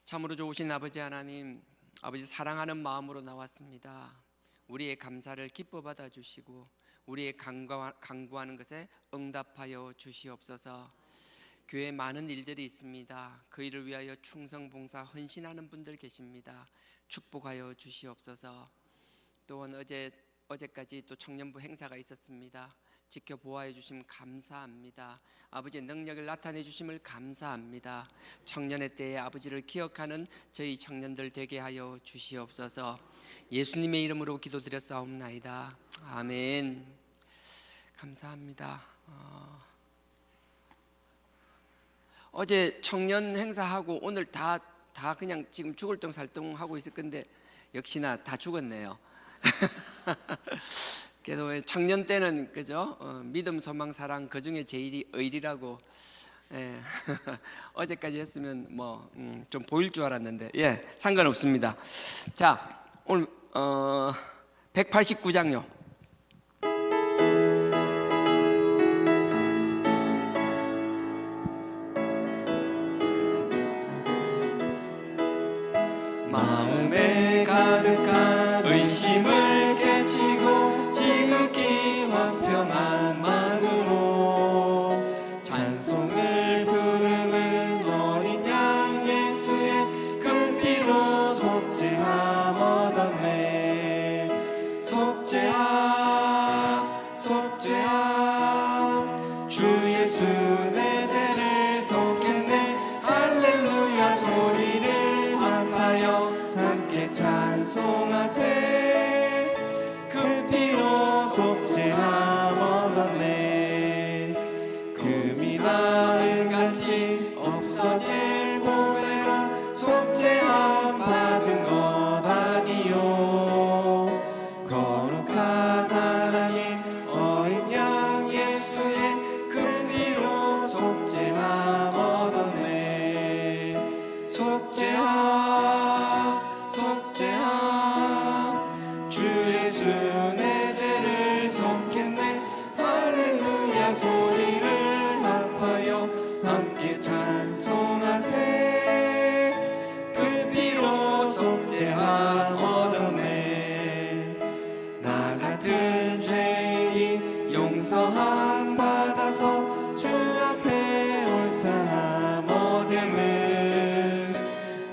참으로 좋으신 아버지 하나님, 아버지 사랑하는 마음으로 나왔습니다. 우리의 감사를 기뻐 받아 주시고 우리의 간구하는 것에 응답하여 주시옵소서. 교회에 많은 일들이 있습니다. 그 일을 위하여 충성 봉사 헌신하는 분들 계십니다. 축복하여 주시옵소서. 또한 어제까지 또 청년부 행사가 있었습니다. 지켜보아해 주심 감사합니다. 아버지의 능력을 나타내 주심을 감사합니다. 청년의 때에 아버지를 기억하는 저희 청년들 되게 하여 주시옵소서. 예수님의 이름으로 기도드렸사옵나이다. 아멘. 감사합니다. 어제 청년 행사하고 오늘 다 그냥 지금 죽을 똥 살똥 하고 있을 건데 역시나 다 죽었네요. 그래서 청년 때는 그죠? 믿음, 소망, 사랑 그 중에 제일이 의리라고. 예. 어제까지 했으면 뭐 좀 보일 줄 알았는데 상관없습니다. 자, 오늘 189장요. 마음에 가득한 의심을 깨치고 지극히 화평한 마음으로 찬송을 부르는 어린 양 예수의 그 피로 속죄함 얻었네. 속죄함 속죄함 주 예수 내 죄를 속했네. 할렐루야 소리를 합하여 함께 찬송하세. 그 피로 속죄함 얻었네. 금이나 은같이 없어질 보배로 속죄함 받은 것 아니요. 거룩한 하나님 어린 양 예수의 그 피로 속죄함 얻었네. 속죄함 속죄함 주 예수 내 죄를 속했네. 할렐루야 소리를 합하여 함께 찬송하세. 그 피로 속죄함 얻었네. 나 같은 죄인이 용서함 받아서 주 앞에 옳다함 얻음은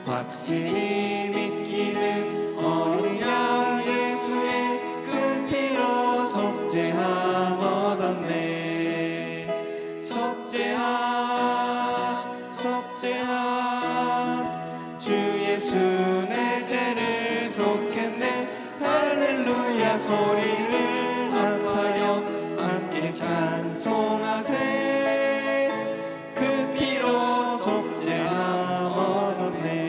확실히 믿기는 어린 양 예수의 그 피로 속죄함 얻었네. 속죄함 속죄함 주 예수 내 죄를 속했네. 할렐루야 소리를 합하여 함께 찬송하세. 그 피로 속죄함 얻었네.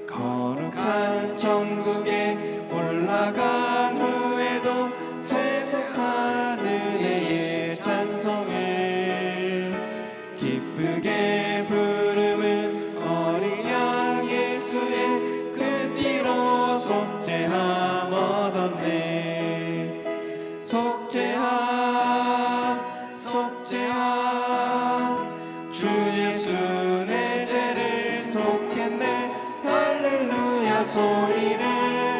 거룩한 천국에 올라간 후에도 세속한 은혜의 찬송을 기쁘게 부르는 어린 양 예수의 그 피로 속죄함 얻었네. 속죄함 속죄함 주 예수 내 죄를 속했네. 할렐루야 소리를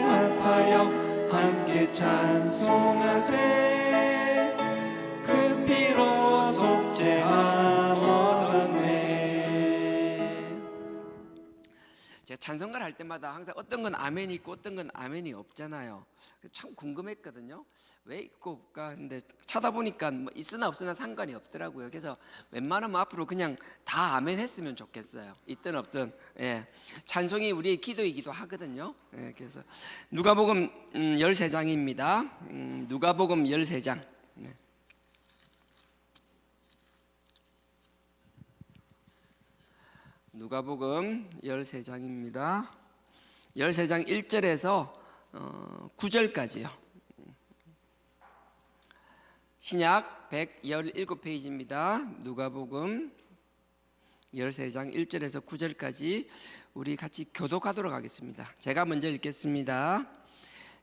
합하여 함께 찬송하세. 그 피로 속죄함 얻었네. 제가 찬송가를 할 때마다 항상 어떤 건 아멘이 있고 어떤 건 아멘이 없잖아요. 참 궁금했거든요. 왜 있고 없까 근데 찾아보니까 뭐 있으나 없으나 상관이 없더라고요. 그래서 웬만하면 앞으로 그냥 다 아멘 했으면 좋겠어요. 있든 없든. 찬송이 우리의 기도이기도 하거든요. 그래서 누가복음 13장입니다. 누가복음 13장. 누가복음 13장입니다. 13장 1절에서 9절까지요. 신약 117페이지입니다. 누가복음 13장 1절에서 9절까지 우리 같이 교독하도록 하겠습니다. 제가 먼저 읽겠습니다.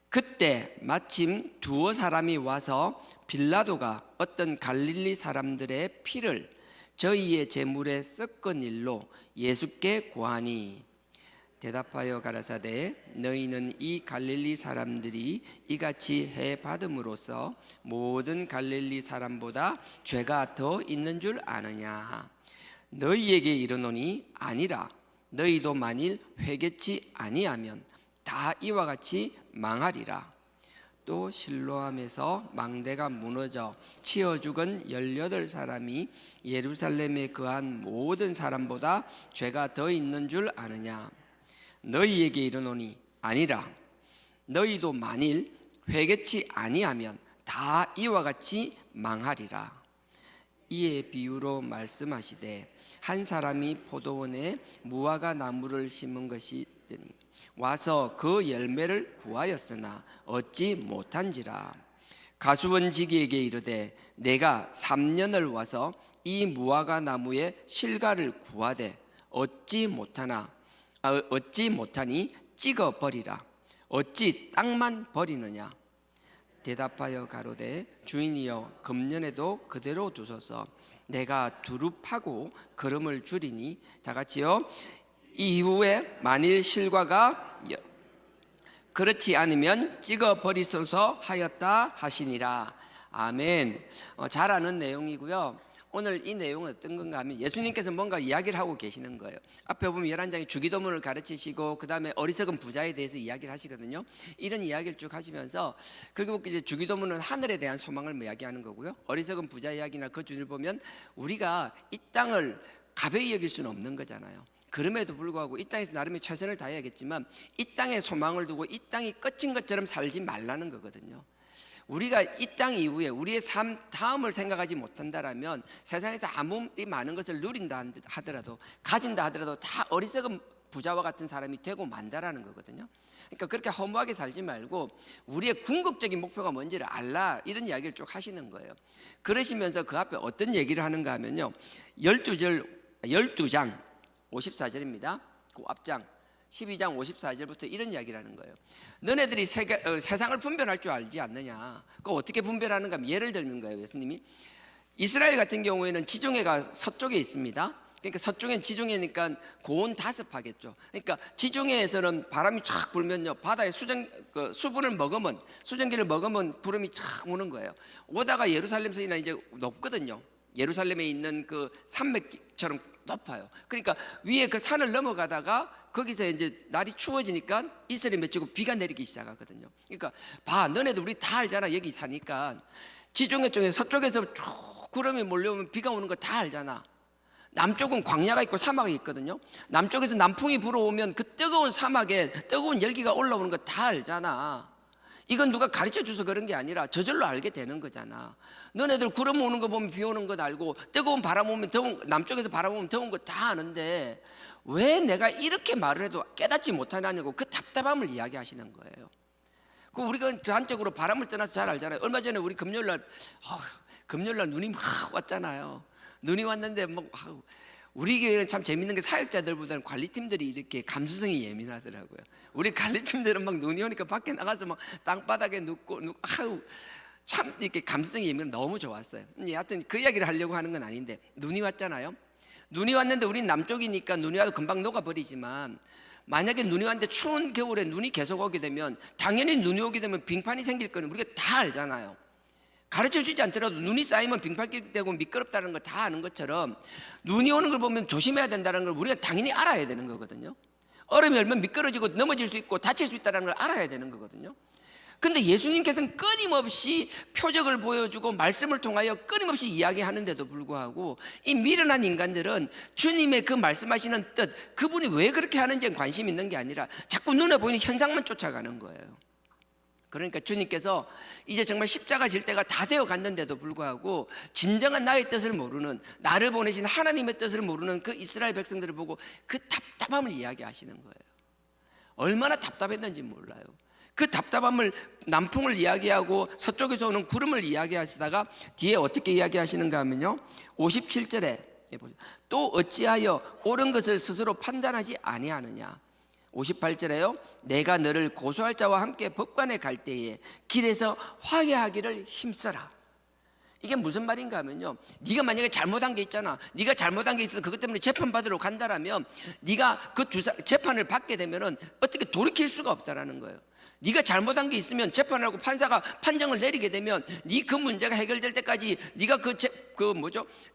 그때 마침 두어 사람이 와서 빌라도가 어떤 갈릴리 사람들의 피를 저희의 재물의 썩은 일로 예수께 고하니 대답하여 가라사대 너희는 이 갈릴리 사람들이 이같이 해 받음으로써 모든 갈릴리 사람보다 죄가 더 있는 줄 아느냐. 너희에게 이르노니 아니라 너희도 만일 회개치 아니하면 다 이와 같이 망하리라. 또 실로암에서 망대가 무너져 치어 죽은 18사람이 예루살렘에 거한 모든 사람보다 죄가 더 있는 줄 아느냐. 너희에게 이르노니 아니라 너희도 만일 회개치 아니하면 다 이와 같이 망하리라. 이에 비유로 말씀하시되 한 사람이 포도원에 무화과 나무를 심은 것이더니 와서 그 열매를 구하였으나 얻지 못한지라. 가수원지기에게 이르되 내가 3년을 와서 이 무화과 나무의 실과를 구하되 얻지 못하니 찍어 버리라. 어찌 땅만 버리느냐. 대답하여 가로되 주인이여 금년에도 그대로 두소서. 내가 두릅하고 거름을 줄이니 다 같이요. 이후에 만일 실과가 그렇지 않으면 찍어 버리소서 하였다 하시니라. 아멘. 잘 아는 내용이고요. 오늘 이 내용은 어떤 건가 하면 예수님께서 뭔가 이야기를 하고 계시는 거예요. 앞에 보면 11장에 주기도문을 가르치시고 그 다음에 어리석은 부자에 대해서 이야기를 하시거든요. 이런 이야기를 쭉 하시면서 결국 이제 주기도문은 하늘에 대한 소망을 이야기하는 거고요. 어리석은 부자 이야기나 그 줄을 보면 우리가 이 땅을 가벼이 여길 수는 없는 거잖아요. 그럼에도 불구하고 이 땅에서 나름의 최선을 다해야겠지만 이 땅에 소망을 두고 이 땅이 끝인 것처럼 살지 말라는 거거든요. 우리가 이 땅 이후에 우리의 삶 다음을 생각하지 못한다라면 세상에서 아무리 많은 것을 누린다 하더라도 가진다 하더라도 다 어리석은 부자와 같은 사람이 되고 만다라는 거거든요. 그러니까 그렇게 허무하게 살지 말고 우리의 궁극적인 목표가 뭔지를 알라, 이런 이야기를 쭉 하시는 거예요. 그러시면서 그 앞에 어떤 얘기를 하는가 하면요, 12장 54절입니다 그 앞장 12장 54절부터 이런 이야기를 하는 거예요. 너네들이 세상을 분별할 줄 알지 않느냐. 그거 어떻게 분별하는가 하면 예를 들는 거예요. 예수님이 이스라엘 같은 경우에는 지중해가 서쪽에 있습니다. 그러니까 서쪽엔 지중해니까 고온 5파겠죠. 그러니까 지중해에서는 바람이 쫙 불면요, 바다에 수분을 먹으면, 수증기를 먹으면 구름이 쫙 오는 거예요. 오다가 예루살렘선이나 이제 높거든요. 예루살렘에 있는 그 산맥처럼 높아요. 그러니까 위에 그 산을 넘어가다가 거기서 이제 날이 추워지니까 이슬이 맺히고 비가 내리기 시작하거든요. 그러니까 봐, 너네들 우리 다 알잖아. 여기 사니까 지중해 쪽에 서쪽에서 쭉 구름이 몰려오면 비가 오는 거 다 알잖아. 남쪽은 광야가 있고 사막이 있거든요. 남쪽에서 남풍이 불어오면 그 뜨거운 사막에 뜨거운 열기가 올라오는 거 다 알잖아. 이건 누가 가르쳐 줘서 그런 게 아니라 저절로 알게 되는 거잖아. 너네들 구름 오는 거 보면 비 오는 것 알고 뜨거운 바람 오면 더운, 남쪽에서 바람 오면 더운 거 다 아는데 왜 내가 이렇게 말을 해도 깨닫지 못하냐고 그 답답함을 이야기하시는 거예요. 그 우리가 한쪽으로 바람을 떠나서 잘 알잖아요. 얼마 전에 우리 금요일날 눈이 막 왔잖아요. 눈이 왔는데 우리 교회는 참 재밌는 게 사역자들보다는 관리팀들이 이렇게 감수성이 예민하더라고요. 우리 관리팀들은 막 눈이 오니까 밖에 나가서 막 땅바닥에 눕고 참 이렇게 감수성이 예민해 너무 좋았어요. 하여튼 그 이야기를 하려고 하는 건 아닌데 눈이 왔잖아요. 눈이 왔는데 우린 남쪽이니까 눈이 와도 금방 녹아버리지만 만약에 눈이 왔는데 추운 겨울에 눈이 계속 오게 되면 당연히 눈이 오게 되면 빙판이 생길 거는 우리가 다 알잖아요. 가르쳐주지 않더라도 눈이 쌓이면 빙판길이 되고 미끄럽다는 걸 다 아는 것처럼 눈이 오는 걸 보면 조심해야 된다는 걸 우리가 당연히 알아야 되는 거거든요. 얼음이 얼면 미끄러지고 넘어질 수 있고 다칠 수 있다는 걸 알아야 되는 거거든요. 근데 예수님께서는 끊임없이 표적을 보여주고 말씀을 통하여 끊임없이 이야기하는데도 불구하고 이 미련한 인간들은 주님의 그 말씀하시는 뜻, 그분이 왜 그렇게 하는지에 관심이 있는 게 아니라 자꾸 눈에 보이는 현상만 쫓아가는 거예요. 그러니까 주님께서 이제 정말 십자가 질 때가 다 되어 갔는데도 불구하고 진정한 나의 뜻을 모르는, 나를 보내신 하나님의 뜻을 모르는 그 이스라엘 백성들을 보고 그 답답함을 이야기하시는 거예요. 얼마나 답답했는지 몰라요. 그 답답함을, 남풍을 이야기하고 서쪽에서 오는 구름을 이야기하시다가 뒤에 어떻게 이야기하시는가 하면요, 57절에 또 어찌하여 옳은 것을 스스로 판단하지 아니하느냐. 58절에요, 내가 너를 고소할 자와 함께 법관에 갈 때에 길에서 화해하기를 힘써라. 이게 무슨 말인가 하면요, 네가 만약에 잘못한 게 있잖아. 네가 잘못한 게 있어서 그것 때문에 재판받으러 간다라면 네가 그 재판을 받게 되면은 어떻게 돌이킬 수가 없다라는 거예요. 네가 잘못한 게 있으면 재판을 하고 판사가 판정을 내리게 되면 네 그 문제가 해결될 때까지 네가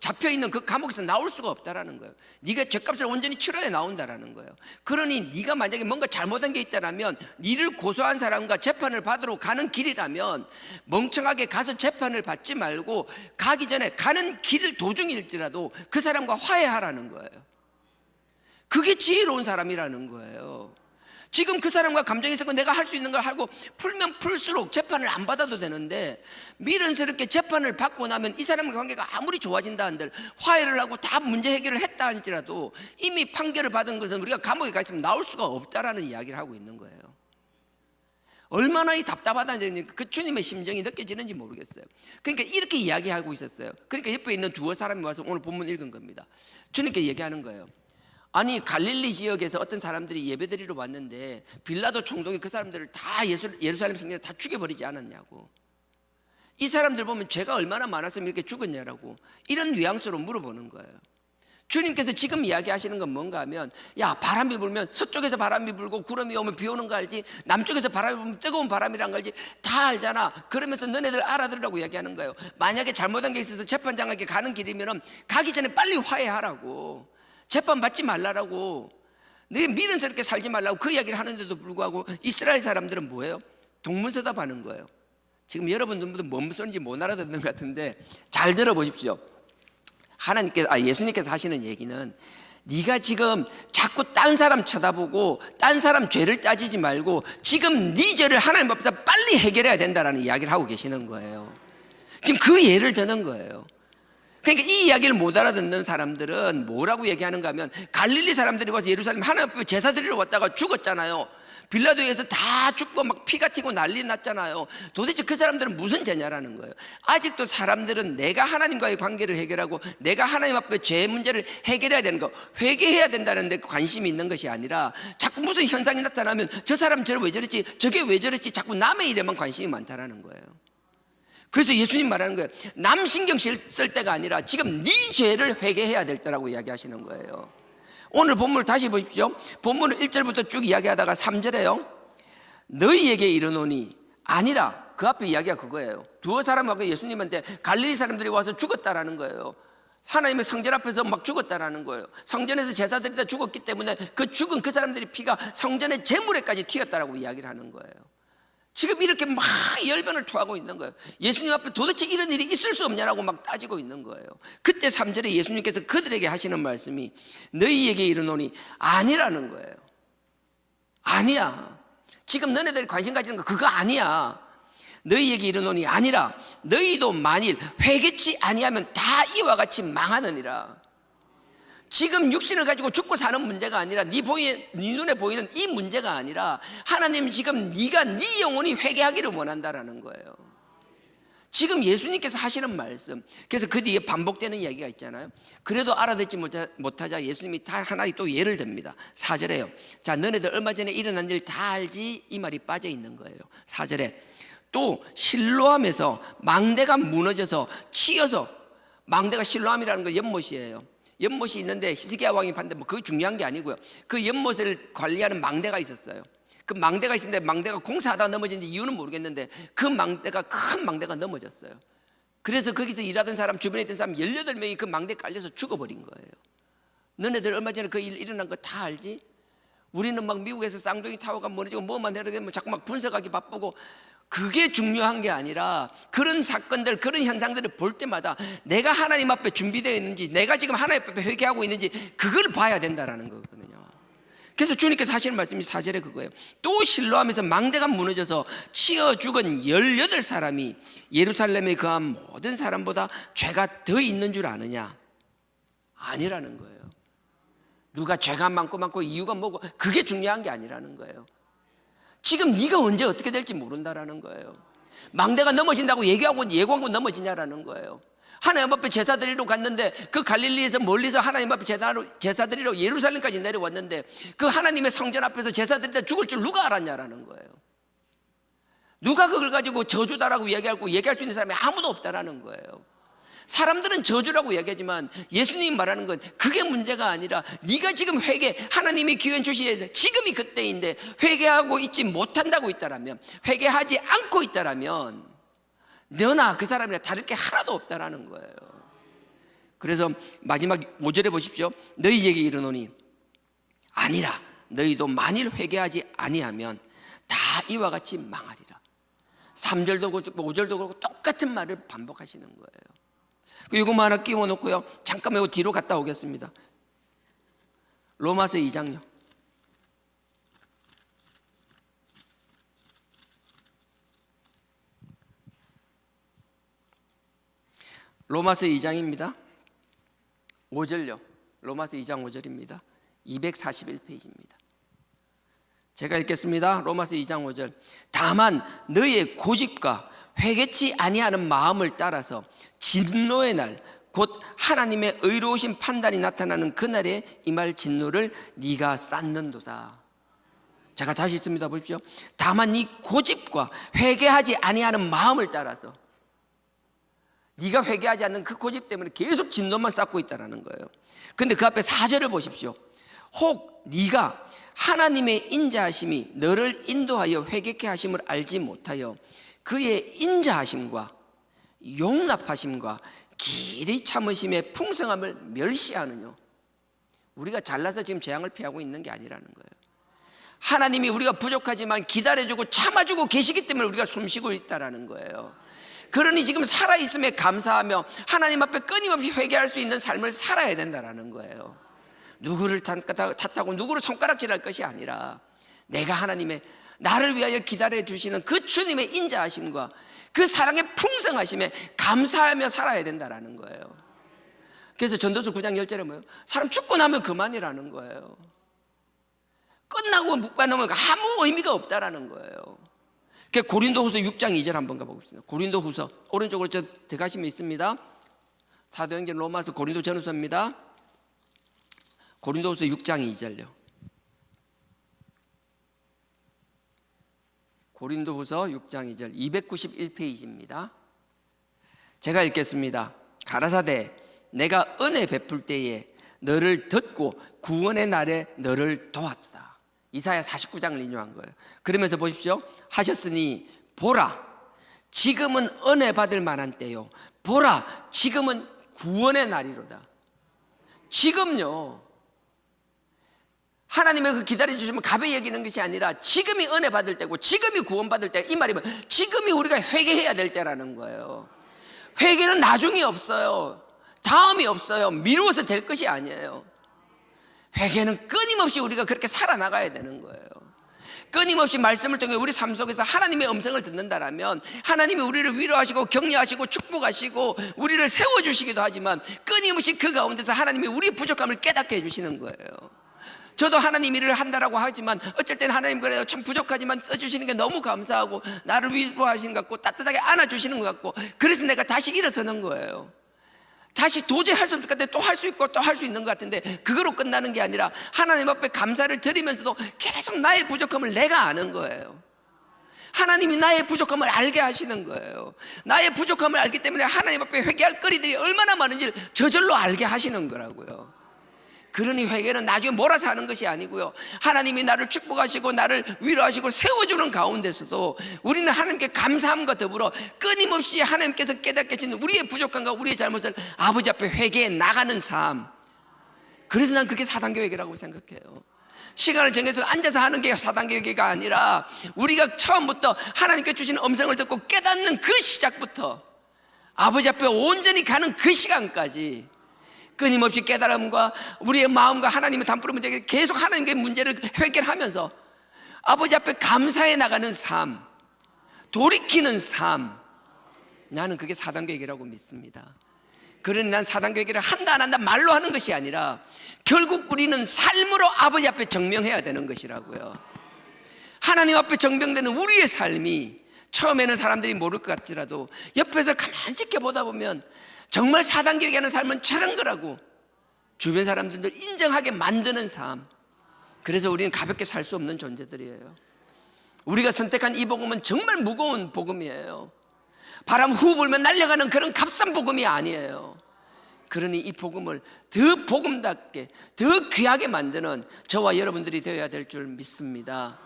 잡혀있는 그 감옥에서 나올 수가 없다라는 거예요. 네가 죗값을 온전히 치러야 나온다라는 거예요. 그러니 네가 만약에 뭔가 잘못한 게 있다라면 네를 고소한 사람과 재판을 받으러 가는 길이라면 멍청하게 가서 재판을 받지 말고 가기 전에 가는 길 도중일지라도 그 사람과 화해하라는 거예요. 그게 지혜로운 사람이라는 거예요. 지금 그 사람과 감정이 있었고 내가 할 수 있는 걸 하고 풀면 풀수록 재판을 안 받아도 되는데 미련스럽게 재판을 받고 나면 이 사람과 관계가 아무리 좋아진다 한들 화해를 하고 다 문제 해결을 했다 할지라도 이미 판결을 받은 것은 우리가 감옥에 가 있으면 나올 수가 없다라는 이야기를 하고 있는 거예요. 얼마나 이 답답하다는 그 주님의 심정이 느껴지는지 모르겠어요. 그러니까 이렇게 이야기하고 있었어요. 그러니까 옆에 있는 두어 사람이 와서 오늘 본문 읽은 겁니다. 주님께 얘기하는 거예요. 아니 갈릴리 지역에서 어떤 사람들이 예배드리러 왔는데 빌라도 총독이 그 사람들을 다 예루살렘 성전에 다 죽여버리지 않았냐고. 이 사람들 보면 죄가 얼마나 많았으면 이렇게 죽었냐라고 이런 뉘앙스로 물어보는 거예요. 주님께서 지금 이야기하시는 건 뭔가 하면, 야, 바람이 불면 서쪽에서 바람이 불고 구름이 오면 비 오는 거 알지? 남쪽에서 바람이 불면 뜨거운 바람이란 거 알지? 다 알잖아. 그러면서 너네들 알아들으라고 이야기하는 거예요. 만약에 잘못한 게 있어서 재판장에게 가는 길이면 가기 전에 빨리 화해하라고, 재판 받지 말라라고, 너 미련스럽게 살지 말라고 그 이야기를 하는데도 불구하고 이스라엘 사람들은 뭐예요? 동문서답하는 거예요. 지금 여러분들도 뭔 소리인지 못 알아듣는 것 같은데 잘 들어보십시오. 예수님께서 하시는 얘기는, 네가 지금 자꾸 딴 사람 쳐다보고 딴 사람 죄를 따지지 말고 지금 네 죄를 하나님 앞에서 빨리 해결해야 된다라는 이야기를 하고 계시는 거예요. 지금 그 예를 드는 거예요. 그러니까 이 이야기를 못 알아듣는 사람들은 뭐라고 얘기하는가 하면, 갈릴리 사람들이 와서 예루살렘 하나님 앞에 제사 드리러 왔다가 죽었잖아요. 빌라도에서 다 죽고 막 피가 튀고 난리 났잖아요. 도대체 그 사람들은 무슨 죄냐라는 거예요. 아직도 사람들은 내가 하나님과의 관계를 해결하고 내가 하나님 앞에 죄 문제를 해결해야 되는 거, 회개해야 된다는 데 관심이 있는 것이 아니라 자꾸 무슨 현상이 나타나면 저 사람 저래 왜 저랬지, 저게 왜 저랬지, 자꾸 남의 일에만 관심이 많다라는 거예요. 그래서 예수님 말하는 거예요. 남 신경 쓸 때가 아니라 지금 네 죄를 회개해야 될 때라고 이야기하시는 거예요. 오늘 본문을 다시 보십시오. 본문을 1절부터 쭉 이야기하다가 3절에요. 너희에게 이르노니, 아니라, 그 앞에 이야기가 그거예요. 두어 사람하고 예수님한테 갈릴리 사람들이 와서 죽었다라는 거예요. 하나님의 성전 앞에서 막 죽었다라는 거예요. 성전에서 제사드리다 죽었기 때문에 그 죽은 그 사람들의 피가 성전의 제물에까지 튀었다라고 이야기를 하는 거예요. 지금 이렇게 막 열변을 토하고 있는 거예요. 예수님 앞에 도대체 이런 일이 있을 수 없냐라고 막 따지고 있는 거예요. 그때 3절에 예수님께서 그들에게 하시는 말씀이, 너희에게 이르노니, 아니라는 거예요. 아니야. 지금 너네들이 관심 가지는 거 그거 아니야. 너희에게 이르노니 아니라, 너희도 만일 회개치 아니하면 다 이와 같이 망하느니라. 지금 육신을 가지고 죽고 사는 문제가 아니라 네 눈에 보이는 이 문제가 아니라 하나님 지금 네가 네 영혼이 회개하기를 원한다라는 거예요. 지금 예수님께서 하시는 말씀. 그래서 그 뒤에 반복되는 이야기가 있잖아요. 그래도 알아듣지 못하자 예수님이 다 하나의 또 예를 듭니다. 4절에요. 자, 너네들 얼마 전에 일어난 일 다 알지? 이 말이 빠져 있는 거예요. 4절에 또 실로암에서 망대가 무너져서 치여서, 망대가 실로암이라는 거 연못이에요. 연못이 있는데 히스기야 왕이 봤는데 뭐 그게 중요한 게 아니고요. 그 연못을 관리하는 망대가 있었어요. 그 망대가 있었는데 망대가 공사하다 넘어진 이유는 모르겠는데 그 망대가, 큰 망대가 넘어졌어요. 그래서 거기서 일하던 사람, 주변에 있던 사람 18명이 그 망대에 깔려서 죽어버린 거예요. 너네들 얼마 전에 그 일 일어난 거 다 알지? 우리는 막 미국에서 쌍둥이 타워가 무너지고 뭐만 해도 되면 자꾸 막 분석하기 바쁘고, 그게 중요한 게 아니라 그런 사건들, 그런 현상들을 볼 때마다 내가 하나님 앞에 준비되어 있는지, 내가 지금 하나님 앞에 회개하고 있는지 그걸 봐야 된다라는 거거든요. 그래서 주님께서 하시는 말씀이 4절에 그거예요. 또 실로암에서 망대가 무너져서 치어 죽은 18사람이 예루살렘에 거한 모든 사람보다 죄가 더 있는 줄 아느냐? 아니라는 거예요. 누가 죄가 많고 이유가 뭐고 그게 중요한 게 아니라는 거예요. 지금 네가 언제 어떻게 될지 모른다라는 거예요. 망대가 넘어진다고 예고하고 넘어지냐라는 거예요. 하나님 앞에 제사 드리러 갔는데 그 갈릴리에서 멀리서 하나님 앞에 제사 드리러 예루살렘까지 내려왔는데 그 하나님의 성전 앞에서 제사 드리다 죽을 줄 누가 알았냐라는 거예요. 누가 그걸 가지고 저주다라고 얘기할 수 있는 사람이 아무도 없다라는 거예요. 사람들은 저주라고 이야기하지만 예수님이 말하는 건 그게 문제가 아니라 네가 지금 하나님이 기회 주시에서 지금이 그때인데 회개하고 있지 못한다고 있다라면, 회개하지 않고 있다라면 너나 그 사람이나 다를 게 하나도 없다라는 거예요. 그래서 마지막 5절에 보십시오. 너희에게 이르노니 아니라 너희도 만일 회개하지 아니하면 다 이와 같이 망하리라. 3절도 그렇고 5절도 그렇고 똑같은 말을 반복하시는 거예요. 이거 하나 끼워 놓고요, 잠깐만 뒤로 갔다 오겠습니다. 로마서 2장요. 로마서 2장입니다. 5절요. 로마서 2장 5절입니다. 241페이지입니다. 제가 읽겠습니다. 로마서 2장 5절. 다만 너희의 고집과 회개치 아니하는 마음을 따라서 진노의 날, 곧 하나님의 의로우신 판단이 나타나는 그날에 임할 진노를 네가 쌓는도다. 제가 다시 읽습니다. 보십시오. 다만 네 고집과 회개하지 아니하는 마음을 따라서, 네가 회개하지 않는 그 고집 때문에 계속 진노만 쌓고 있다는 거예요. 근데 그 앞에 4절을 보십시오. 혹 네가 하나님의 인자하심이 너를 인도하여 회개케 하심을 알지 못하여 그의 인자하심과 용납하심과 길이 참으심의 풍성함을 멸시하느뇨. 우리가 잘나서 지금 재앙을 피하고 있는 게 아니라는 거예요. 하나님이 우리가 부족하지만 기다려주고 참아주고 계시기 때문에 우리가 숨쉬고 있다는 거예요. 그러니 지금 살아있음에 감사하며 하나님 앞에 끊임없이 회개할 수 있는 삶을 살아야 된다는 거예요. 누구를 탓하고 누구를 손가락질할 것이 아니라 내가 하나님의 나를 위하여 기다려 주시는 그 주님의 인자하심과 그 사랑의 풍성하심에 감사하며 살아야 된다는 거예요. 그래서 전도서 9장 10절에 뭐예요? 사람 죽고 나면 그만이라는 거예요. 끝나고 묵과나면 아무 의미가 없다라는 거예요. 고린도후서 6장 2절 한번 가보겠습니다. 고린도후서 오른쪽으로 들어가시면 있습니다. 사도행전, 로마서, 고린도 전후서입니다. 고린도후서 6장 2절요. 고린도후서 6장 2절 291페이지입니다. 제가 읽겠습니다. 가라사대 내가 은혜 베풀 때에 너를 듣고 구원의 날에 너를 도왔다. 이사야 49장을 인용한 거예요. 그러면서 보십시오. 하셨으니 보라 지금은 은혜 받을 만한 때요, 보라 지금은 구원의 날이로다. 지금요, 하나님의 그 기다려주시면 가벼이 여기는 것이 아니라 지금이 은혜 받을 때고 지금이 구원 받을 때, 이 말이면 지금이 우리가 회개해야 될 때라는 거예요. 회개는 나중이 없어요. 다음이 없어요. 미루어서 될 것이 아니에요. 회개는 끊임없이 우리가 그렇게 살아나가야 되는 거예요. 끊임없이 말씀을 통해 우리 삶 속에서 하나님의 음성을 듣는다라면 하나님이 우리를 위로하시고 격려하시고 축복하시고 우리를 세워주시기도 하지만 끊임없이 그 가운데서 하나님이 우리의 부족함을 깨닫게 해주시는 거예요. 저도 하나님 일을 한다라고 하지만 어쩔 때는 하나님 그래도 참 부족하지만 써주시는 게 너무 감사하고 나를 위로하시는 것 같고 따뜻하게 안아주시는 것 같고, 그래서 내가 다시 일어서는 거예요. 다시 도저히 할 수 없을 것 같은데 또 할 수 있고 또 할 수 있는 것 같은데 그거로 끝나는 게 아니라 하나님 앞에 감사를 드리면서도 계속 나의 부족함을 내가 아는 거예요. 하나님이 나의 부족함을 알게 하시는 거예요. 나의 부족함을 알기 때문에 하나님 앞에 회개할 거리들이 얼마나 많은지를 저절로 알게 하시는 거라고요. 그러니 회개는 나중에 몰아서 하는 것이 아니고요, 하나님이 나를 축복하시고 나를 위로하시고 세워주는 가운데서도 우리는 하나님께 감사함과 더불어 끊임없이 하나님께서 깨닫게 하시는 우리의 부족함과 우리의 잘못을 아버지 앞에 회개해 나가는 삶. 그래서 난 그게 4단계 회개라고 생각해요. 시간을 정해서 앉아서 하는 게 4단계 회개가 아니라 우리가 처음부터 하나님께 주시는 음성을 듣고 깨닫는 그 시작부터 아버지 앞에 온전히 가는 그 시간까지 끊임없이 깨달음과 우리의 마음과 하나님의 담부른 문제에 계속 하나님께 문제를 해결하면서 아버지 앞에 감사해 나가는 삶, 돌이키는 삶, 나는 그게 4단계 회개라고 믿습니다. 그러니 난 4단계 회개를 한다 안 한다 말로 하는 것이 아니라 결국 우리는 삶으로 아버지 앞에 증명해야 되는 것이라고요. 하나님 앞에 증명되는 우리의 삶이 처음에는 사람들이 모를 것 같지라도 옆에서 가만히 지켜보다 보면 정말 4단계 회개하는 삶은 저런 거라고 주변 사람들을 인정하게 만드는 삶. 그래서 우리는 가볍게 살 수 없는 존재들이에요. 우리가 선택한 이 복음은 정말 무거운 복음이에요. 바람 후 불면 날아가는 그런 값싼 복음이 아니에요. 그러니 이 복음을 더 복음답게, 더 귀하게 만드는 저와 여러분들이 되어야 될 줄 믿습니다.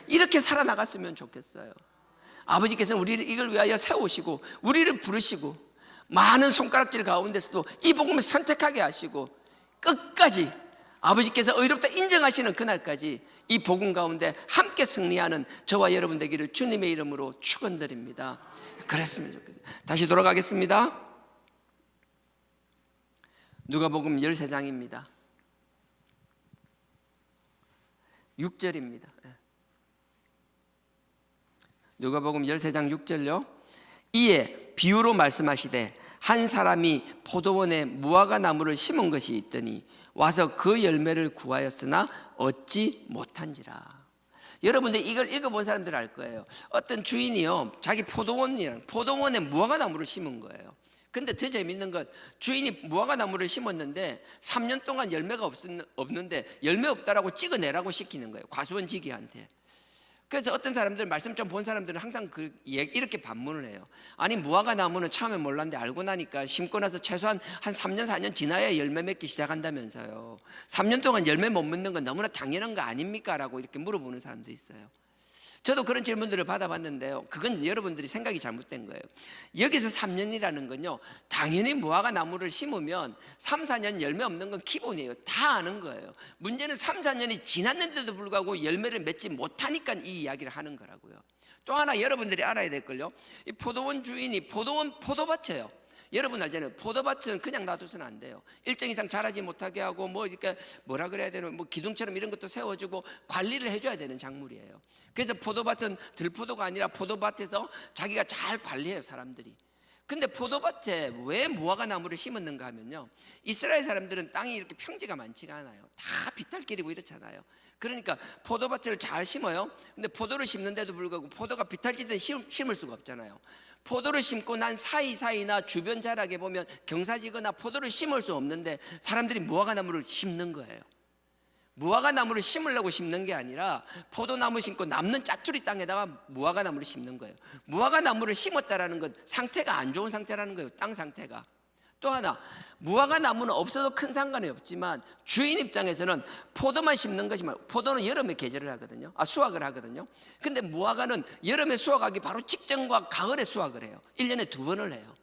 이렇게 살아나갔으면 좋겠어요. 아버지께서는 우리를 이걸 위하여 세우시고 우리를 부르시고 많은 손가락질 가운데서도 이 복음을 선택하게 하시고 끝까지 아버지께서 의롭다 인정하시는 그날까지 이 복음 가운데 함께 승리하는 저와 여러분 되기를 주님의 이름으로 축원드립니다. 그랬으면 좋겠어요. 다시 돌아가겠습니다. 누가복음 13장입니다. 6절입니다. 누가복음 13장 6절요. 이에 비유로 말씀하시되 한 사람이 포도원에 무화과 나무를 심은 것이 있더니 와서 그 열매를 구하였으나 얻지 못한지라. 여러분들 이걸 읽어본 사람들 알 거예요. 어떤 주인이요, 자기 포도원에 무화과 나무를 심은 거예요. 근데 더 재밌는 건 주인이 무화과 나무를 심었는데 3년 동안 열매가 없는데 열매 없다라고 찍어내라고 시키는 거예요, 과수원지기한테. 그래서 어떤 사람들, 말씀 좀 본 사람들은 항상 이렇게 반문을 해요. 아니 무화과 나무는 처음에 몰랐는데 알고 나니까 심고 나서 최소한 한 3년 4년 지나야 열매 맺기 시작한다면서요. 3년 동안 열매 못 맺는 건 너무나 당연한 거 아닙니까? 라고 이렇게 물어보는 사람도 있어요. 저도 그런 질문들을 받아봤는데요, 그건 여러분들이 생각이 잘못된 거예요. 여기서 3년이라는 건요, 당연히 무화과 나무를 심으면 3, 4년 열매 없는 건 기본이에요. 다 아는 거예요. 문제는 3, 4년이 지났는데도 불구하고 열매를 맺지 못하니까 이 이야기를 하는 거라고요. 또 하나 여러분들이 알아야 될 걸요, 이 포도원 주인이 포도밭이에요. 여러분 알잖아요. 포도밭은 그냥 놔두서는 안 돼요. 일정 이상 자라지 못하게 하고 이렇게 뭐라 그래야 되는 기둥처럼 이런 것도 세워주고 관리를 해줘야 되는 작물이에요. 그래서 포도밭은 들포도가 아니라 포도밭에서 자기가 잘 관리해요, 사람들이. 근데 포도밭에 왜 무화과 나무를 심었는가 하면요, 이스라엘 사람들은 땅이 이렇게 평지가 많지가 않아요. 다 비탈길이고 이렇잖아요. 그러니까 포도밭을 잘 심어요. 근데 포도를 심는데도 불구하고 포도가 비탈지대에 심을 수가 없잖아요. 포도를 심고 난 사이사이나 주변 자락에 보면 경사지거나 포도를 심을 수 없는데 사람들이 무화과 나무를 심는 거예요. 무화과 나무를 심으려고 심는 게 아니라 포도나무 심고 남는 짜투리 땅에다가 무화과 나무를 심는 거예요. 무화과 나무를 심었다라는 건 상태가 안 좋은 상태라는 거예요, 땅 상태가. 또 하나, 무화과 나무는 없어도 큰 상관이 없지만 주인 입장에서는 포도만 심는 것이면, 포도는 여름에 계절을 하거든요. 수확을 하거든요. 근데 무화과는 여름에 수확하기 바로 직전과 가을에 수확을 해요. 1년에 2번을 해요.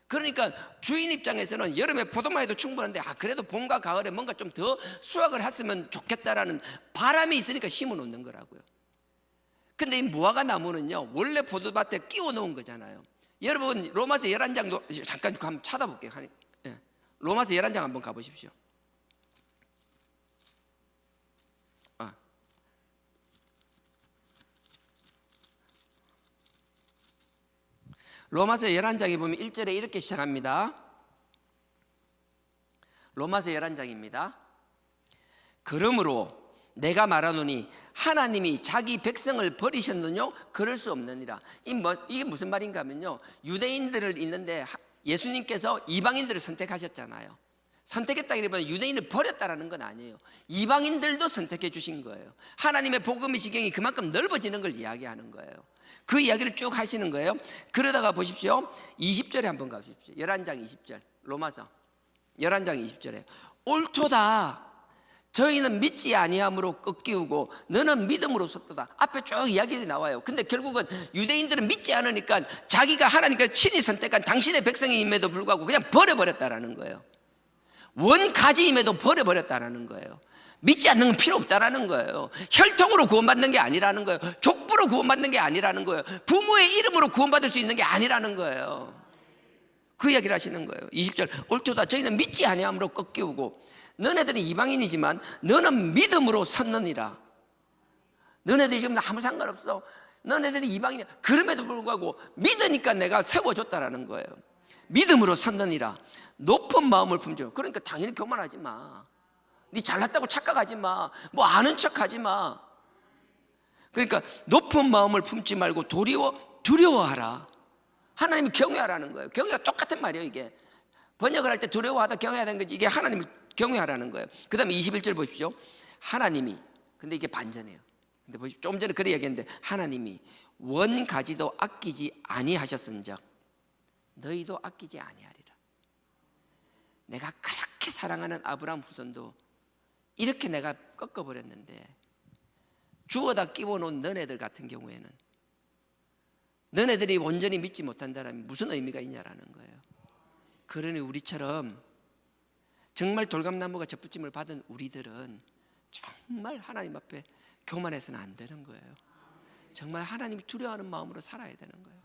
그러니까 주인 입장에서는 여름에 포도만 해도 충분한데 그래도 봄과 가을에 뭔가 좀 더 수확을 했으면 좋겠다라는 바람이 있으니까 심어 놓는 거라고요. 근데 이 무화과 나무는요, 원래 포도밭에 끼워 놓은 거잖아요. 여러분 로마서 11장도 잠깐 한번 찾아볼게요. 로마서 11장 한번 가보십시오. 로마서 11장에 보면 1절에 이렇게 시작합니다. 로마서 11장입니다. 그러므로 내가 말하노니 하나님이 자기 백성을 버리셨느냐? 그럴 수 없느니라. 이게 무슨 말인가 하면요, 유대인들을 있는데 예수님께서 이방인들을 선택하셨잖아요. 선택했다 이러면 유대인을 버렸다라는 건 아니에요. 이방인들도 선택해 주신 거예요. 하나님의 복음의 지경이 그만큼 넓어지는 걸 이야기하는 거예요. 그 이야기를 쭉 하시는 거예요. 그러다가 보십시오, 20절에 한번 가보십시오. 11장 20절, 로마서 11장 20절에 옳도다, 저희는 믿지 아니함으로 꺾이우고 너는 믿음으로 섰도다. 앞에 쭉 이야기들이 나와요. 근데 결국은 유대인들은 믿지 않으니까 자기가 하나님께서 친히 선택한 당신의 백성임에도 불구하고 그냥 버려버렸다라는 거예요. 원가지임에도 버려버렸다라는 거예요. 믿지 않는 건 필요 없다라는 거예요. 혈통으로 구원받는 게 아니라는 거예요. 족보로 구원받는 게 아니라는 거예요. 부모의 이름으로 구원받을 수 있는 게 아니라는 거예요. 그 이야기를 하시는 거예요. 20절, 옳도다, 저희는 믿지 아니함으로 꺾이우고 너네들은 이방인이지만 너는 믿음으로 섰느니라. 너네들이 지금 아무 상관없어, 너네들이 이방인이야. 그럼에도 불구하고 믿으니까 내가 세워줬다라는 거예요. 믿음으로 섰느니라. 높은 마음을 품죠. 그러니까 당연히 교만하지 마. 네 잘났다고 착각하지 마. 뭐 아는 척하지 마. 그러니까 높은 마음을 품지 말고 도리어 두려워하라. 하나님을 경외하라는 거예요. 경외가 똑같은 말이에요. 이게 번역을 할 때 두려워하다 경외하다는 거지, 이게 하나님을 경외하라는 거예요. 그 다음에 21절 보십시오. 하나님이, 근데 이게 반전이에요. 근데 보십시오, 좀 전에 그래 얘기했는데 하나님이 원가지도 아끼지 아니하셨은즉, 너희도 아끼지 아니하리라. 내가 그렇게 사랑하는 아브라함 후손도 이렇게 내가 꺾어버렸는데 주워다 끼워놓은 너네들 같은 경우에는 너네들이 온전히 믿지 못한다면 무슨 의미가 있냐라는 거예요. 그러니 우리처럼 정말 돌감나무가 접붙임을 받은 우리들은 정말 하나님 앞에 교만해서는 안 되는 거예요. 정말 하나님이 두려워하는 마음으로 살아야 되는 거예요.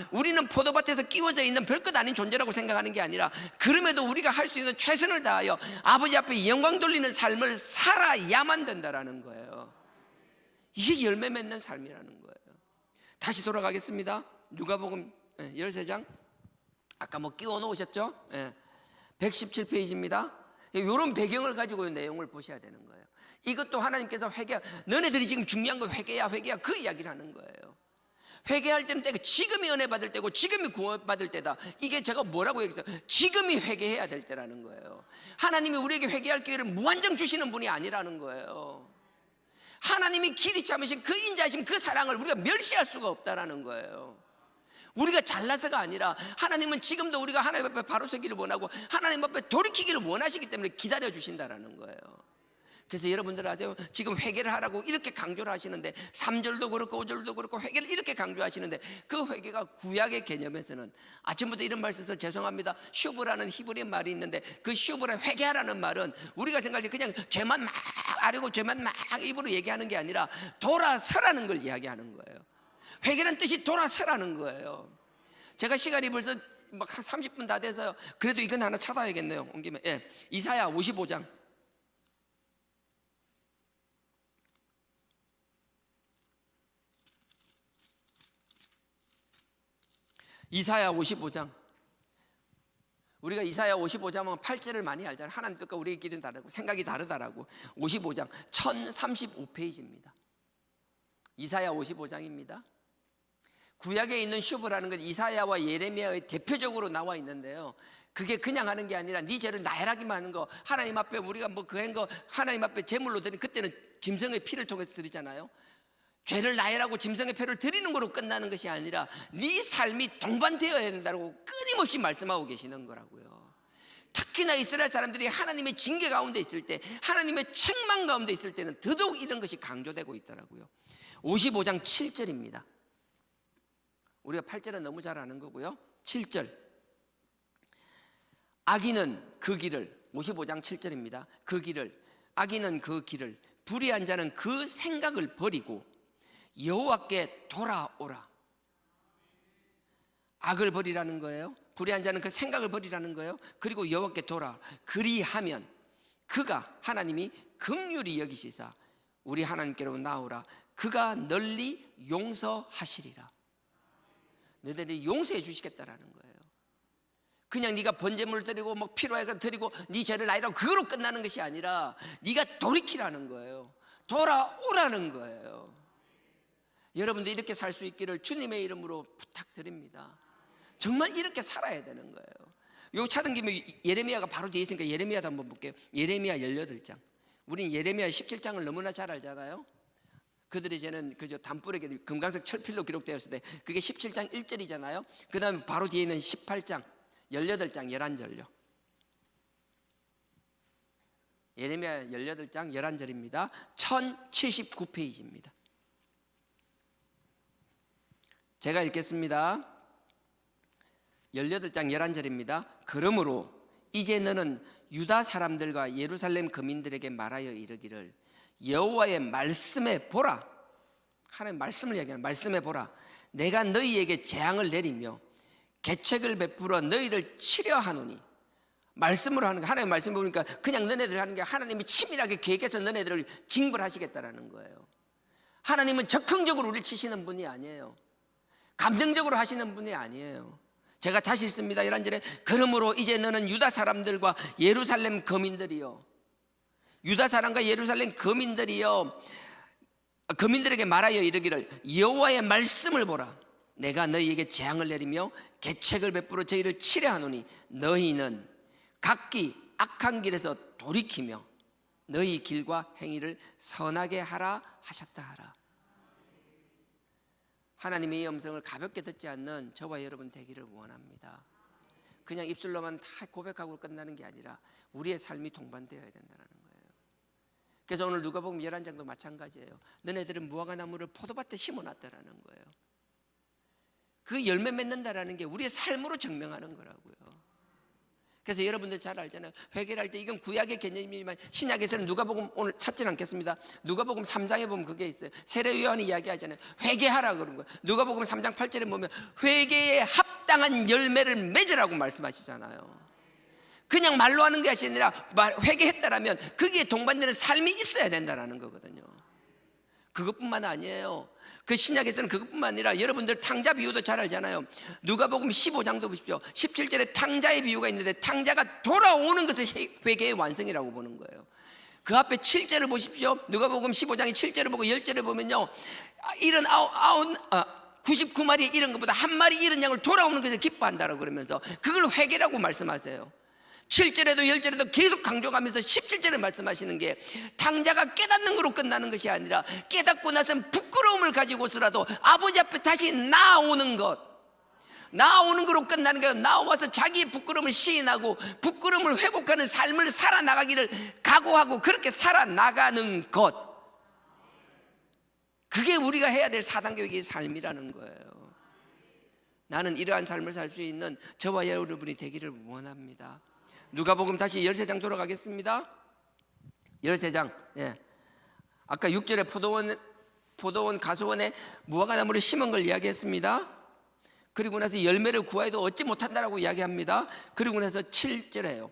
우리는 포도밭에서 끼워져 있는 별것 아닌 존재라고 생각하는 게 아니라 그럼에도 우리가 할 수 있는 최선을 다하여 아버지 앞에 영광 돌리는 삶을 살아야만 된다라는 거예요. 이게 열매 맺는 삶이라는 거예요. 다시 돌아가겠습니다. 누가복음 13장 아까 뭐 끼워 놓으셨죠? 117페이지입니다. 이런 배경을 가지고 내용을 보셔야 되는 거예요. 이것도 하나님께서 회개, 너네들이 지금 중요한 건 회개야 그 이야기를 하는 거예요. 회개할 때는 때가 지금이 은혜 받을 때고 지금이 구원받을 때다. 이게 제가 뭐라고 얘기했어요? 지금이 회개해야 될 때라는 거예요. 하나님이 우리에게 회개할 기회를 무한정 주시는 분이 아니라는 거예요. 하나님이 길이 참으신 그 인자하심 그 사랑을 우리가 멸시할 수가 없다라는 거예요. 우리가 잘나서가 아니라 하나님은 지금도 우리가 하나님 앞에 바로 서기를 원하고 하나님 앞에 돌이키기를 원하시기 때문에 기다려 주신다라는 거예요. 그래서 여러분들 아세요? 지금 회개를 하라고 이렇게 강조를 하시는데 3절도 그렇고 5절도 그렇고 회개를 이렇게 강조하시는데 그 회개가 구약의 개념에서는 아침부터 이런 말 써서 죄송합니다. 슈브라는 히브리 말이 있는데 그 슈브라 회개하라는 말은 우리가 생각할 때 그냥 죄만 막 아뢰고 죄만 막 입으로 얘기하는 게 아니라 돌아서라는 걸 이야기하는 거예요. 회개는 뜻이 돌아서라는 거예요. 제가 시간이 벌써 막 30분 다 돼서요. 그래도 이건 하나 찾아야겠네요. 온 김에 이사야 55장 이사야 55장 우리가 이사야 55장은 8절을 많이 알잖아요. 하나님 뜻과 우리의 길은 다르고 생각이 다르다라고. 55장 1035페이지입니다. 이사야 55장입니다. 구약에 있는 슈브라는 건 이사야와 예레미야의 대표적으로 나와 있는데요. 그게 그냥 하는 게 아니라 네 죄를 나열하기만 하는 거. 하나님 앞에 우리가 뭐 그 한 거 하나님 앞에 제물로 드리는 그때는 짐승의 피를 통해서 드리잖아요. 죄를 나열하고 짐승의 표를 드리는 거로 끝나는 것이 아니라 네 삶이 동반되어야 된다고 끊임없이 말씀하고 계시는 거라고요. 특히나 이스라엘 사람들이 하나님의 징계 가운데 있을 때 하나님의 책망 가운데 있을 때는 더더욱 이런 것이 강조되고 있더라고요. 55장 7절입니다. 우리가 8절은 너무 잘 아는 거고요. 7절 악인은 그 길을 55장 7절입니다. 그 길을 악인은 그 길을 불의한 자는 그 생각을 버리고 여호와께 돌아오라. 악을 버리라는 거예요. 불의한 자는 그 생각을 버리라는 거예요. 그리고 여호와께 돌아 그리하면 그가 하나님이 긍휼히 여기시사 우리 하나님께로 나오라. 그가 널리 용서하시리라. 너희들이 용서해 주시겠다라는 거예요. 그냥 네가 번제물을 드리고 뭐 피로해가 드리고 네 죄를 나이라고 그거로 끝나는 것이 아니라 네가 돌이키라는 거예요. 돌아오라는 거예요. 여러분들 이렇게 살 수 있기를 주님의 이름으로 부탁드립니다. 정말 이렇게 살아야 되는 거예요. 요 찾은 김에 예레미야가 바로 뒤에 있으니까 예레미야도 한번 볼게요. 예레미야 18장. 우린 예레미야 17장을 너무나 잘 알잖아요. 그들이 이제는 그저 담불에 금강석 철필로 기록되었을 때 그게 17장 1절이잖아요. 그 다음에 바로 뒤에 있는 18장 18장 11절요. 예레미야 18장 11절입니다. 1079페이지입니다. 제가 읽겠습니다. 18장 11절입니다. 그러므로 이제 너는 유다 사람들과 예루살렘 거민들에게 말하여 이르기를 여호와의 말씀에 보라. 하나님의 말씀을 이야기하는 말씀에 보라. 내가 너희에게 재앙을 내리며 계책을 베풀어 너희를 치려하노니. 말씀으로 하는 거. 하나님의 말씀 보니까 그냥 너네들 하는 게 하나님이 치밀하게 계획해서 너네들을 징벌하시겠다라는 거예요. 하나님은 적극적으로 우리를 치시는 분이 아니에요. 감정적으로 하시는 분이 아니에요. 제가 다시 읽습니다. 11절에 그러므로 이제 너는 유다 사람들과 예루살렘 거민들이요, 유다 사람과 예루살렘 거민들이요, 거민들에게 말하여 이르기를 여호와의 말씀을 보라. 내가 너희에게 재앙을 내리며 계책을 베풀어 저희를 치려하노니 너희는 각기 악한 길에서 돌이키며 너희 길과 행위를 선하게 하라 하셨다 하라. 하나님의 이 음성을 가볍게 듣지 않는 저와 여러분 되기를 원합니다. 그냥 입술로만 다 고백하고 끝나는 게 아니라 우리의 삶이 동반되어야 된다는 거예요. 그래서 오늘 누가복음 11장도 마찬가지예요. 너네들은 무화과나무를 포도밭에 심어놨다라는 거예요. 그 열매 맺는다라는 게 우리의 삶으로 증명하는 거라고요. 그래서 여러분들 잘 알잖아요. 회개를 할 때 이건 구약의 개념이지만 신약에서는 누가복음 오늘 찾지는 않겠습니다. 누가복음 3장에 보면 그게 있어요. 세례 요한이 이야기하잖아요. 회개하라 그런 거예요. 누가복음 3장 8절에 보면 회개에 합당한 열매를 맺으라고 말씀하시잖아요. 그냥 말로 하는 게 아니라 회개했다라면 거기에 동반되는 삶이 있어야 된다는 거거든요. 그것뿐만 아니에요. 그 신약에서는 그것뿐만 아니라 여러분들 탕자 비유도 잘 알잖아요. 누가복음 15장도 보십시오. 17절에 탕자의 비유가 있는데 탕자가 돌아오는 것을 회개의 완성이라고 보는 거예요. 그 앞에 7절을 보십시오. 누가복음 15장의 7절을 보고 10절을 보면요, 99마리 잃은 것보다 한 마리 잃은 양을 돌아오는 것을 기뻐한다고 그러면서 그걸 회개라고 말씀하세요. 7절에도 10절에도 계속 강조하면서 17절에 말씀하시는 게 탕자가 깨닫는 거로 끝나는 것이 아니라 깨닫고 나서는 부끄러움을 가지고서라도 아버지 앞에 다시 나오는 거로 끝나는 거예요. 나와서 자기의 부끄러움을 시인하고 부끄러움을 회복하는 삶을 살아나가기를 각오하고 그렇게 살아나가는 것, 그게 우리가 해야 될 사단계획의 삶이라는 거예요. 나는 이러한 삶을 살 수 있는 저와 여러분이 되기를 원합니다. 누가복음 다시 13장 돌아가겠습니다. 13장, 아까 6절에 포도원 가수원에 무화과나무를 심은 걸 이야기했습니다. 그리고 나서 열매를 구하여도 얻지 못한다라고 이야기합니다. 그리고 나서 7절에요.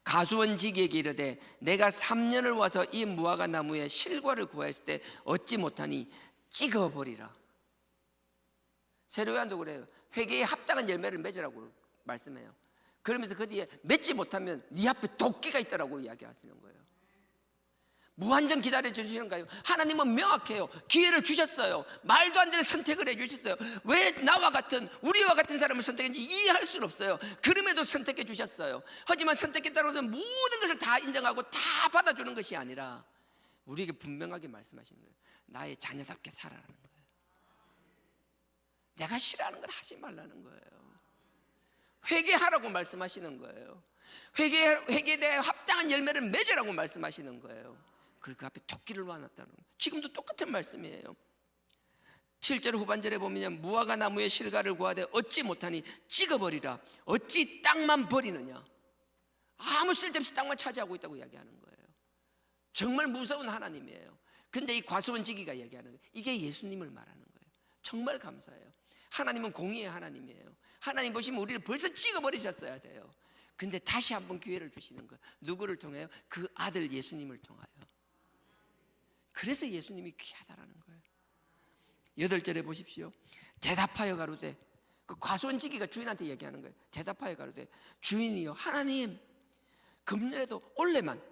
가수원 지기에게 이르되 내가 3년을 와서 이 무화과나무의 실과를 구하였을 때 얻지 못하니 찍어버리라. 세례요한도 그래요. 회개에 합당한 열매를 맺으라고 말씀해요. 그러면서 그 뒤에 맺지 못하면 네 앞에 도끼가 있다라고 이야기하시는 거예요. 무한정 기다려 주시는가요? 하나님은 명확해요. 기회를 주셨어요. 말도 안 되는 선택을 해주셨어요. 왜 우리와 같은 사람을 선택했는지 이해할 수는 없어요. 그럼에도 선택해 주셨어요. 하지만 선택했다고 해서 모든 것을 다 인정하고 다 받아주는 것이 아니라 우리에게 분명하게 말씀하시는 거예요. 나의 자녀답게 살아라는 거예요. 내가 싫어하는 것 하지 말라는 거예요. 회개하라고 말씀하시는 거예요. 회개에 대해 합당한 열매를 맺으라고 말씀하시는 거예요. 그리고 그 앞에 도끼를 놓아놨다는 거예요. 지금도 똑같은 말씀이에요. 7절 후반절에 보면 무화과 나무의 실과를 구하되 얻지 못하니 찍어버리라. 어찌 땅만 버리느냐. 아무 쓸데없이 땅만 차지하고 있다고 이야기하는 거예요. 정말 무서운 하나님이에요. 근데 이 과수원 지기가 이야기하는 거예요. 이게 예수님을 말하는 거예요. 정말 감사해요. 하나님은 공의의 하나님이에요. 하나님 보시면 우리를 벌써 찍어버리셨어야 돼요. 근데 다시 한번 기회를 주시는 거예요. 누구를 통해요? 그 아들 예수님을 통하여. 그래서 예수님이 귀하다라는 거예요. 8절에 보십시오. 대답하여 가로되, 그 과수원지기가 주인한테 얘기하는 거예요. 대답하여 가로되 주인이여 하나님 금년에도 올해만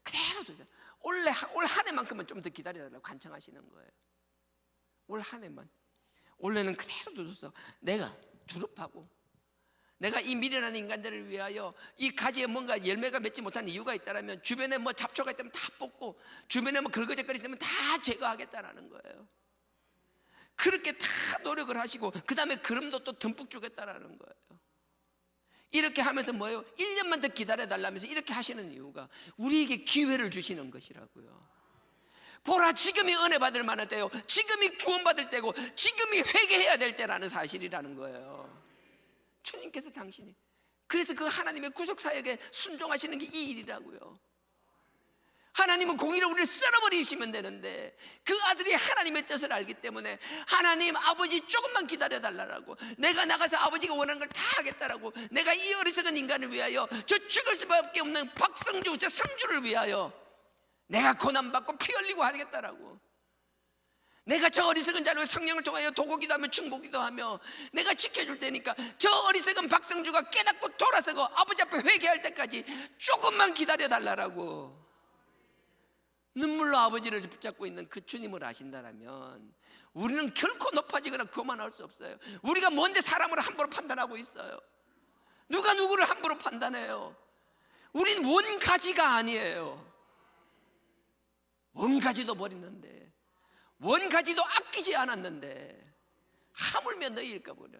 그대로 두세요. 올 한 해만큼은 좀 더 기다려달라고 간청하시는 거예요. 올 한 해만. 올해는 그대로 두셔서 내가 두릅하고 내가 이 미련한 인간들을 위하여 이 가지에 뭔가 열매가 맺지 못하는 이유가 있다면 주변에 뭐 잡초가 있다면 다 뽑고 주변에 뭐 걸거적거리 있으면 다 제거하겠다라는 거예요. 그렇게 다 노력을 하시고 그 다음에 기름도 또 듬뿍 주겠다라는 거예요. 이렇게 하면서 뭐예요? 1년만 더 기다려달라면서 이렇게 하시는 이유가 우리에게 기회를 주시는 것이라고요. 보라, 지금이 은혜 받을 만한 때요, 지금이 구원받을 때고 지금이 회개해야 될 때라는 사실이라는 거예요. 주님께서 당신이 그래서 그 하나님의 구속사역에 순종하시는 게 이 일이라고요. 하나님은 공의로 우리를 썰어버리시면 되는데 그 아들이 하나님의 뜻을 알기 때문에 하나님 아버지 조금만 기다려달라고, 내가 나가서 아버지가 원하는 걸 다 하겠다라고, 내가 이 어리석은 인간을 위하여, 저 죽을 수밖에 없는 박성주 저 성주를 위하여 내가 고난받고 피 흘리고 하겠다라고, 내가 저 어리석은 자를 성령을 통하여 도고기도 하며 충보기도 하며 내가 지켜줄 테니까 저 어리석은 박성주가 깨닫고 돌아서고 아버지 앞에 회개할 때까지 조금만 기다려달라고. 눈물로 아버지를 붙잡고 있는 그 주님을 아신다면 우리는 결코 높아지거나 교만할 수 없어요. 우리가 뭔데 사람을 함부로 판단하고 있어요? 누가 누구를 함부로 판단해요? 우린 원가지가 아니에요. 원가지도 버렸는데, 원가지도 아끼지 않았는데 하물며 너희일까 보냐.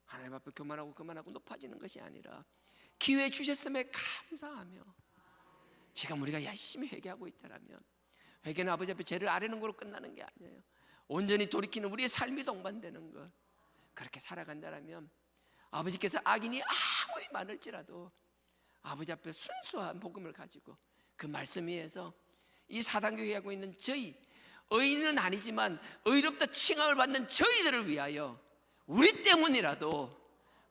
하나님 앞에 교만하고 높아지는 것이 아니라 기회 주셨음에 감사하며, 지금 우리가 열심히 회개하고 있다라면, 회개는 아버지 앞에 죄를 아뢰는 거로 끝나는 게 아니에요. 온전히 돌이키는 우리의 삶이 동반되는 것. 그렇게 살아간다라면 아버지께서 악인이 아무리 많을지라도 아버지 앞에 순수한 복음을 가지고 그 말씀 위에서 이 사단교회에 하고 있는 저희, 의인은 아니지만 의롭다 칭함을 받는 저희들을 위하여 우리 때문이라도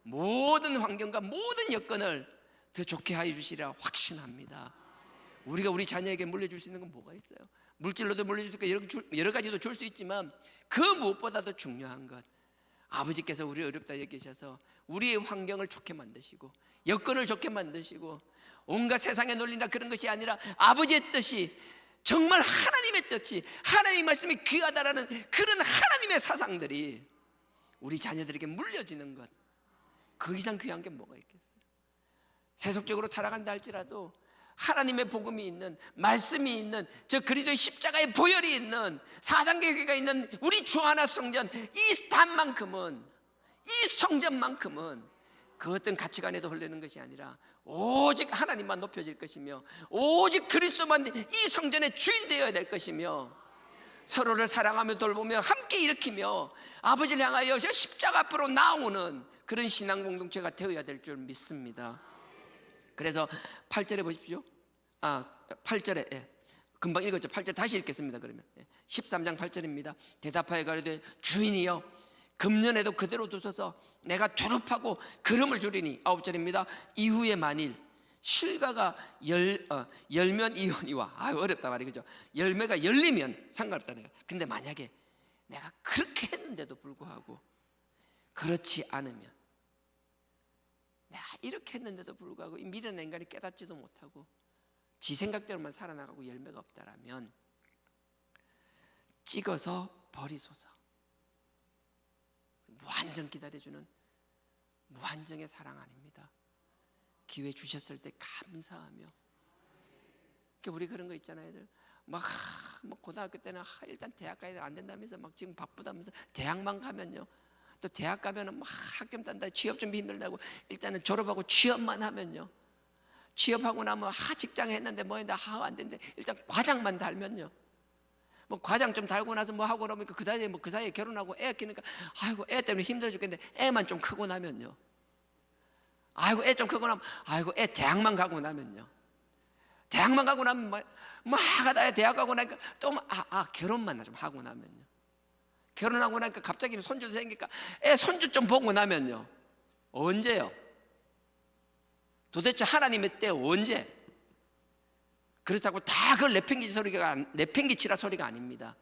모든 환경과 모든 여건을 더 좋게 하여 주시리라 확신합니다. 우리가 우리 자녀에게 물려줄 수 있는 건 뭐가 있어요? 물질로도 물려줄 수 있고 여러 가지도 줄 수 있지만 그 무엇보다도 중요한 것, 아버지께서 우리를 어렵다 여기셔서 우리의 환경을 좋게 만드시고 여건을 좋게 만드시고, 온갖 세상의 논리나 그런 것이 아니라 아버지의 뜻이, 정말 하나님의 뜻이, 하나님의 말씀이 귀하다라는 그런 하나님의 사상들이 우리 자녀들에게 물려지는 것, 그 이상 귀한 게 뭐가 있겠어요? 세속적으로 타락한다 할지라도 하나님의 복음이 있는, 말씀이 있는, 저 그리스도의 십자가의 보혈이 있는 사단계가 있는 우리 주하나 성전, 이 단만큼은, 이 성전만큼은 그 어떤 가치관에도 흘리는 것이 아니라 오직 하나님만 높여질 것이며, 오직 그리스도만 이 성전의 주인 되어야 될 것이며, 서로를 사랑하며 돌보며 함께 일으키며 아버지를 향하여 저 십자가 앞으로 나오는 그런 신앙 공동체가 되어야 될 줄 믿습니다. 그래서 8절에 보십시오. 8절에 금방 읽었죠. 8절 다시 읽겠습니다. 그러면 13장 8절입니다. 대답하여 가로되 주인이여 금년에도 그대로 두소서 내가 두릅하고 기름을 주리니. 9절입니다. 이후에 만일 실과가 열면 이혼이와, 어렵다 말이 그죠. 열매가 열리면 상관없다는 거예요. 근데 만약에 내가 그렇게 했는데도 불구하고 그렇지 않으면, 내가 이렇게 했는데도 불구하고 이 미련한 인간이 깨닫지도 못하고 지 생각대로만 살아나가고 열매가 없다라면 찍어서 버리소서. 무한정 기다려주는 무한정의 사랑 아닙니다. 기회 주셨을 때 감사하며. 우리 그런 거 있잖아요. 애들 막 고등학교 때는 일단 대학 가야 안 된다면서 막 지금 바쁘다면서 대학만 가면요, 또 대학 가면은 막 학점 딴다, 취업 준비 힘들다고 일단은 졸업하고 취업만 하면요, 취업하고 나면 직장 했는데 뭐 했는데 안 된대, 일단 과장만 달면요, 뭐 과장 좀 달고 나서 뭐 하고 그러니까 그 사이에 결혼하고 애 키니까 아이고 애 때문에 힘들어 죽겠는데 애만 좀 크고 나면요, 아이고 애 좀 크고 나면 아이고 애 대학만 가고 나면요, 대학만 가고 나면 뭐 하다 대학 가고 나니까 또 결혼만 좀 하고 나면요, 결혼하고 나니까 갑자기 손주도 생기니까 애 손주 좀 보고 나면요, 언제요? 도대체 하나님의 때 언제? 그렇다고 다 그걸 내팽개치라 소리가 아닙니다.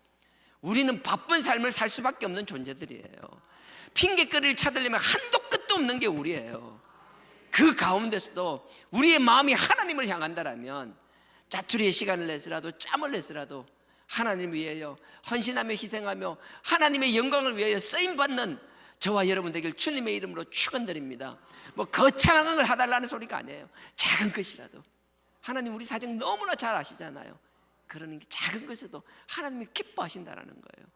우리는 바쁜 삶을 살 수밖에 없는 존재들이에요. 핑계거리를 찾으려면 한도 끝도 없는 게 우리예요. 그 가운데서도 우리의 마음이 하나님을 향한다라면 짜투리의 시간을 내서라도 짬을 내서라도 하나님을 위하여 헌신하며 희생하며 하나님의 영광을 위하여 쓰임받는 저와 여러분 되길 주님의 이름으로 축원드립니다. 뭐 거창한 걸 하달라는 소리가 아니에요. 작은 것이라도 하나님 우리 사정 너무나 잘 아시잖아요. 그러니 작은 것에도 하나님이 기뻐하신다라는 거예요.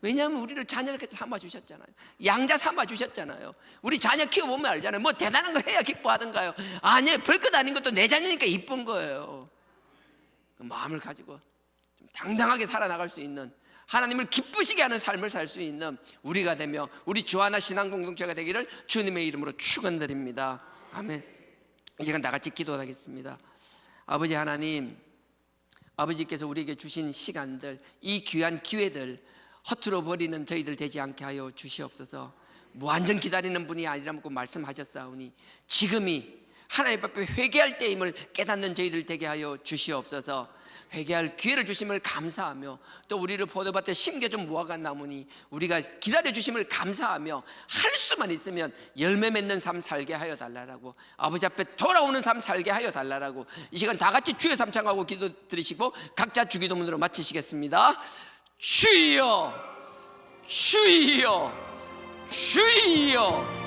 왜냐하면 우리를 자녀롭게 삼아주셨잖아요. 양자 삼아주셨잖아요. 우리 자녀 키워보면 알잖아요. 뭐 대단한 걸 해야 기뻐하던가요? 아니에요. 별것 아닌 것도 내 자녀니까 이쁜 거예요. 그 마음을 가지고 좀 당당하게 살아나갈 수 있는, 하나님을 기쁘시게 하는 삶을 살 수 있는 우리가 되며 우리 주하나 신앙 공동체가 되기를 주님의 이름으로 축원드립니다. 아멘. 이제 다 같이 기도하겠습니다. 아버지 하나님, 아버지께서 우리에게 주신 시간들, 이 귀한 기회들 허투루 버리는 저희들 되지 않게 하여 주시옵소서. 무한정 기다리는 분이 아니라고 말씀하셨사오니 지금이 하나님 앞에 회개할 때임을 깨닫는 저희들 되게 하여 주시옵소서. 회개할 기회를 주심을 감사하며, 또 우리를 포도밭에 심겨 좀 모아간 나무니 우리가 기다려 주심을 감사하며 할 수만 있으면 열매 맺는 삶 살게 하여 달라라고, 아버지 앞에 돌아오는 삶 살게 하여 달라라고, 이 시간 다 같이 주의 삼창하고 기도 드리시고 각자 주기도문으로 마치시겠습니다. 주여, 주여, 주여.